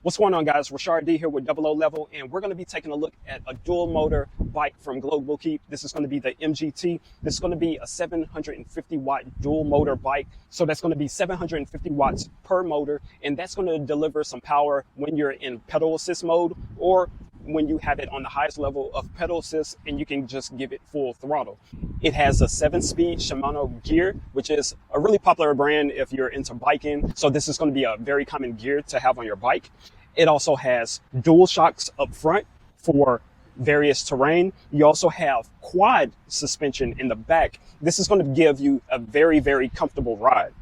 What's going on, guys? Rashard D here with Double O Level, and we're going to be taking a look at a dual motor bike from GLOBALKEEP. This is going to be the MGT. This is going to be a 750 watt dual motor bike. So that's going to be 750 watts per motor, and that's going to deliver some power when you're in pedal assist mode or when you have it on the highest level of pedal assist and you can just give it full throttle. It has a 7-speed Shimano gear, which is a really popular brand if you're into biking. So this is going to be a very common gear to have on your bike. It also has dual shocks up front for various terrain. You also have quad suspension in the back. This is going to give you a very, very comfortable ride.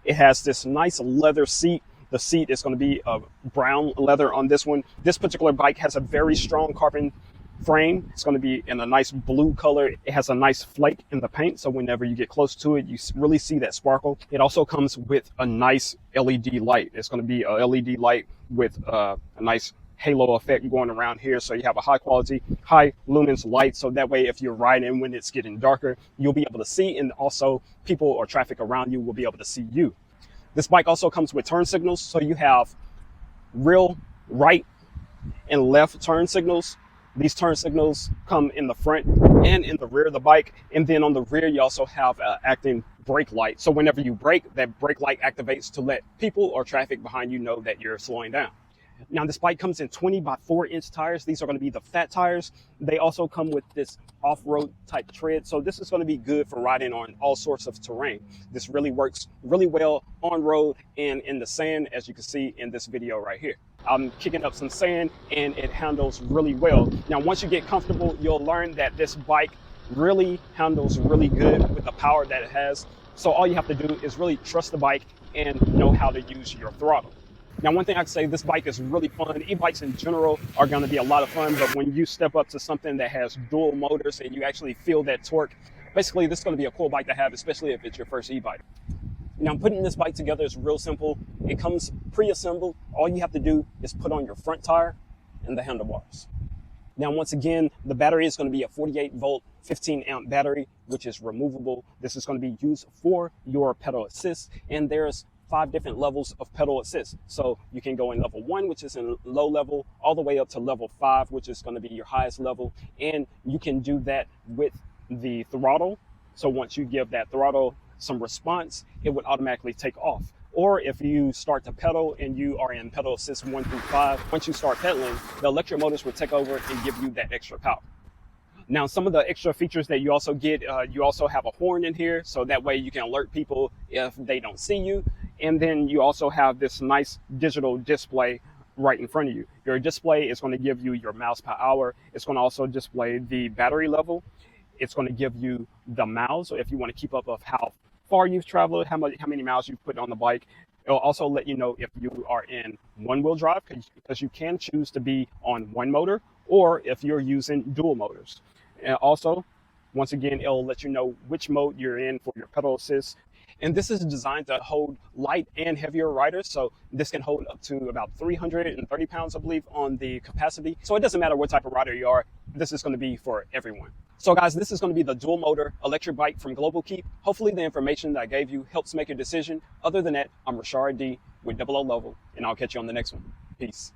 It has this nice leather seat. The seat is going to be a brown leather on this one. This particular bike has a very strong carbon frame. It's going to be in a nice blue color. It has a nice flake in the paint, so whenever you get close to it, you really see that sparkle. It also comes with a nice LED light. It's going to be a LED light with a nice halo effect going around here, so you have a high quality, high luminance light, so that way if you're riding when it's getting darker, you'll be able to see, and also people or traffic around you will be able to see you. This bike also comes with turn signals, so you have real right and left turn signals. These turn signals come in the front and in the rear of the bike, and then on the rear you also have an acting brake light. So whenever you brake, that brake light activates to let people or traffic behind you know that you're slowing down. Now this bike comes in 20 by 4-inch tires. These are going to be the fat tires. They also come with this off-road type tread. So this is going to be good for riding on all sorts of terrain. This really works really well on road and in the sand, as you can see in this video right here. I'm kicking up some sand and it handles really well. Now once you get comfortable, you'll learn that this bike really handles really good with the power that it has. So all you have to do is really trust the bike and know how to use your throttle. Now, one thing I can say, this bike is really fun. E-bikes in general are going to be a lot of fun, but when you step up to something that has dual motors and you actually feel that torque, basically this is going to be a cool bike to have, especially if it's your first e-bike. Now, putting this bike together is real simple. It comes pre-assembled. All you have to do is put on your front tire and the handlebars. Now, once again, the battery is going to be a 48-volt, 15-amp battery, which is removable. This is going to be used for your pedal assist, and there's 5 different levels of pedal assist. So you can go in level 1, which is in low level, all the way up to level 5, which is going to be your highest level. And you can do that with the throttle. So once you give that throttle some response, it would automatically take off. Or if you start to pedal and you are in pedal assist 1 through 5, once you start pedaling, the electric motors will take over and give you that extra power. Now, some of the extra features that you also get, you also have a horn in here, so that way you can alert people if they don't see you. And then you also have this nice digital display right in front of you. Your display is going to give you your miles per hour. It's going to also display the battery level. It's going to give you the miles, so if you want to keep up of how far you've traveled, how many miles you've put on the bike. It'll also let you know if you are in one-wheel drive, because you can choose to be on one motor, or if you're using dual motors. And also, once again, it'll let you know which mode you're in for your pedal assist. And this is designed to hold light and heavier riders. So this can hold up to about 330 pounds, I believe, on the capacity. So it doesn't matter what type of rider you are. This is going to be for everyone. So guys, this is going to be the dual motor electric bike from GLOBALKEEP. Hopefully the information that I gave you helps make a decision. Other than that, I'm Rashard D with Double O Level, and I'll catch you on the next one. Peace.